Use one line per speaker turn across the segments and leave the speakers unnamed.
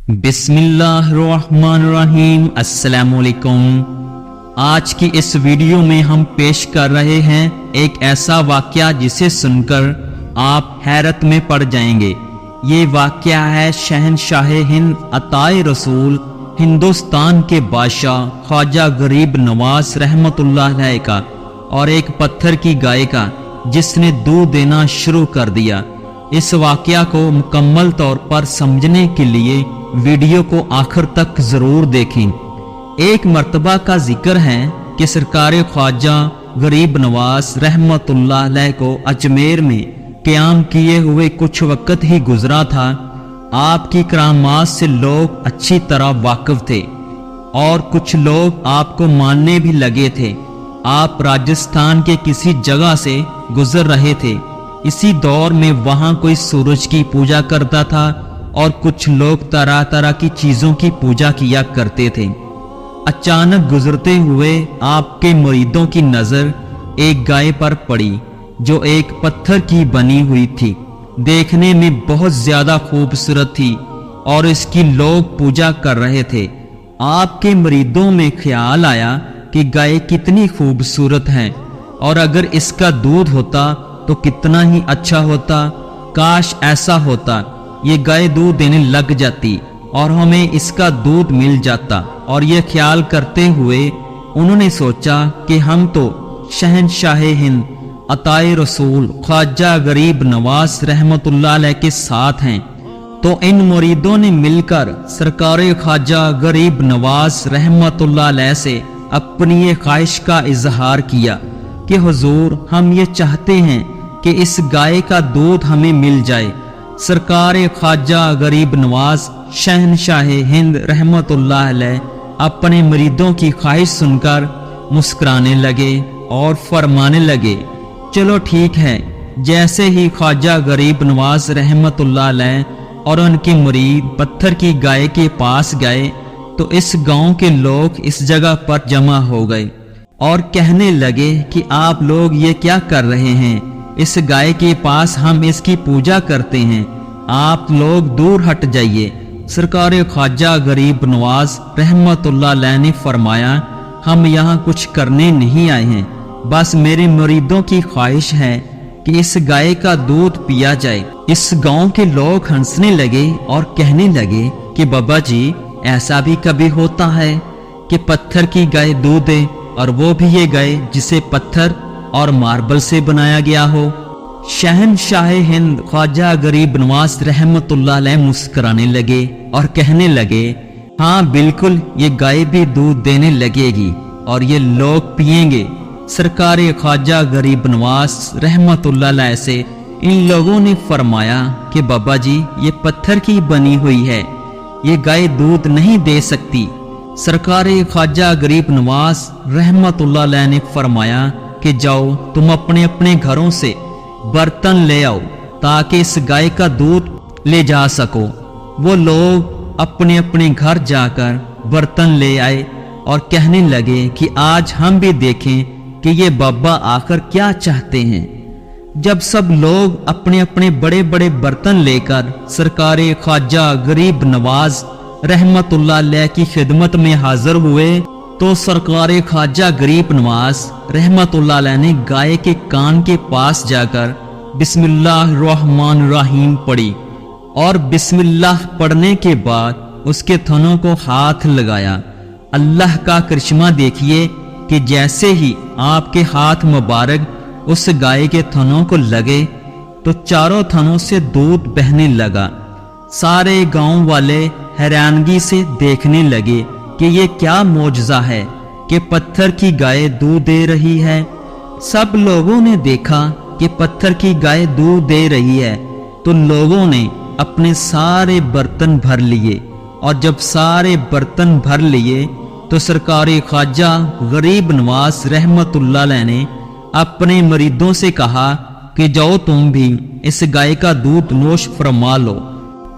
بسم اللہ الرحمن الرحیم۔ السلام علیکم۔ آج کی اس ویڈیو میں ہم پیش کر رہے ہیں ایک ایسا واقعہ جسے سن کر آپ حیرت میں پڑ جائیں گے۔ یہ واقعہ ہے شہنشاہ ہند عطائے رسول ہندوستان کے بادشاہ خواجہ غریب نواز رحمت اللہ علیہ کا اور ایک پتھر کی گائے کا جس نے دودھ دینا شروع کر دیا۔ اس واقعہ کو مکمل طور پر سمجھنے کے لیے ویڈیو کو آخر تک ضرور دیکھیں۔ ایک مرتبہ کا ذکر ہے کہ سرکار خواجہ غریب نواز رحمت اللہ علیہ کو اجمیر میں قیام کیے ہوئے کچھ وقت ہی گزرا تھا۔ آپ کی کرامات سے لوگ اچھی طرح واقف تھے اور کچھ لوگ آپ کو ماننے بھی لگے تھے۔ آپ راجستھان کے کسی جگہ سے گزر رہے تھے۔ اسی دور میں وہاں کوئی سورج کی پوجا کرتا تھا اور کچھ لوگ طرح طرح کی چیزوں کی پوجا کیا کرتے تھے۔ اچانک گزرتے ہوئے آپ کے مریدوں کی نظر ایک گائے پر پڑی جو ایک پتھر کی بنی ہوئی تھی۔ دیکھنے میں بہت زیادہ خوبصورت تھی اور اس کی لوگ پوجا کر رہے تھے۔ آپ کے مریدوں میں خیال آیا کہ گائے کتنی خوبصورت ہے اور اگر اس کا دودھ ہوتا تو کتنا ہی اچھا ہوتا۔ کاش ایسا ہوتا، یہ گائے دودھ دینے لگ جاتی اور ہمیں اس کا دودھ مل جاتا۔ اور یہ خیال کرتے ہوئے انہوں نے سوچا کہ ہم تو شہنشاہ ہند عطائے رسول خواجہ غریب نواز رحمت اللہ علیہ کے ساتھ ہیں، تو ان مریدوں نے مل کر سرکار خواجہ غریب نواز رحمت اللہ علیہ سے اپنی یہ خواہش کا اظہار کیا کہ حضور ہم یہ چاہتے ہیں کہ اس گائے کا دودھ ہمیں مل جائے۔ سرکار خواجہ غریب نواز شہنشاہ ہند رحمت اللہ علیہ اپنے مریدوں کی خواہش سن کر مسکرانے لگے اور فرمانے لگے، چلو ٹھیک ہے۔ جیسے ہی خواجہ غریب نواز رحمت اللہ علیہ اور ان کے مرید پتھر کی گائے کے پاس گئے تو اس گاؤں کے لوگ اس جگہ پر جمع ہو گئے اور کہنے لگے کہ آپ لوگ یہ کیا کر رہے ہیں؟ اس گائے کے پاس ہم اس کی پوجا کرتے ہیں، آپ لوگ دور ہٹ جائیے۔ سرکار خواجہ غریب نواز رحمت اللہ علیہ نے فرمایا، ہم یہاں کچھ کرنے نہیں آئے ہیں، بس میرے مریدوں کی خواہش ہے کہ اس گائے کا دودھ پیا جائے۔ اس گاؤں کے لوگ ہنسنے لگے اور کہنے لگے کہ بابا جی ایسا بھی کبھی ہوتا ہے کہ پتھر کی گائے دودھ دے، اور وہ بھی یہ گائے جسے پتھر اور ماربل سے بنایا گیا ہو۔ شہنشاہ ہند خواجہ غریب نواز رحمت اللہ علیہ مسکرانے لگے اور کہنے لگے، ہاں بالکل یہ گائے بھی دودھ دینے لگے گی اور یہ لوگ پئیں گے۔ سرکار خواجہ غریب نواز رحمت اللہ علیہ سے ان لوگوں نے فرمایا کہ بابا جی یہ پتھر کی بنی ہوئی ہے، یہ گائے دودھ نہیں دے سکتی۔ سرکار خواجہ غریب نواز رحمت اللہ علیہ نے فرمایا کہ جاؤ تم اپنے اپنے گھروں سے برتن لے آؤ تاکہ اس گائے کا دودھ لے جا سکو۔ وہ لوگ اپنے اپنے گھر جا کر برتن لے آئے اور کہنے لگے کہ آج ہم بھی دیکھیں کہ یہ بابا آخر کیا چاہتے ہیں۔ جب سب لوگ اپنے اپنے بڑے بڑے برتن لے کر سرکار خواجہ غریب نواز رحمت اللہ علیہ کی خدمت میں حاضر ہوئے تو سرکار خواجہ غریب نواز رحمت اللہ علیہ نے گائے کے کان کے پاس جا کر بسم اللہ الرحمن الرحیم پڑھی اور بسم اللہ پڑھنے کے بعد اس کے تھنوں کو ہاتھ لگایا۔ اللہ کا کرشمہ دیکھیے کہ جیسے ہی آپ کے ہاتھ مبارک اس گائے کے تھنوں کو لگے تو چاروں تھنوں سے دودھ بہنے لگا۔ سارے گاؤں والے حیرانگی سے دیکھنے لگے کہ یہ کیا معجزہ ہے کہ پتھر کی گائے دودھ دے رہی ہے۔ سب لوگوں نے دیکھا کہ پتھر کی گائے دودھ دے رہی ہے تو لوگوں نے اپنے سارے برتن بھر لیے، اور جب سارے برتن بھر لیے تو سرکار خواجہ غریب نواز رحمت اللہ علیہ نے اپنے مریدوں سے کہا کہ جاؤ تم بھی اس گائے کا دودھ نوش فرما لو۔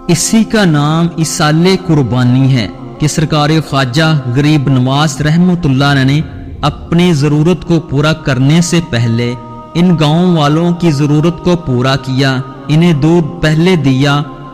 اسی کا نام ایصال قربانی ہے کہ سرکار خواجہ غریب نواز رحمت اللہ علیہ نے اپنی ضرورت کو پورا کرنے سے پہلے ان گاؤں والوں کی ضرورت کو پورا کیا، انہیں دودھ پہلے دیا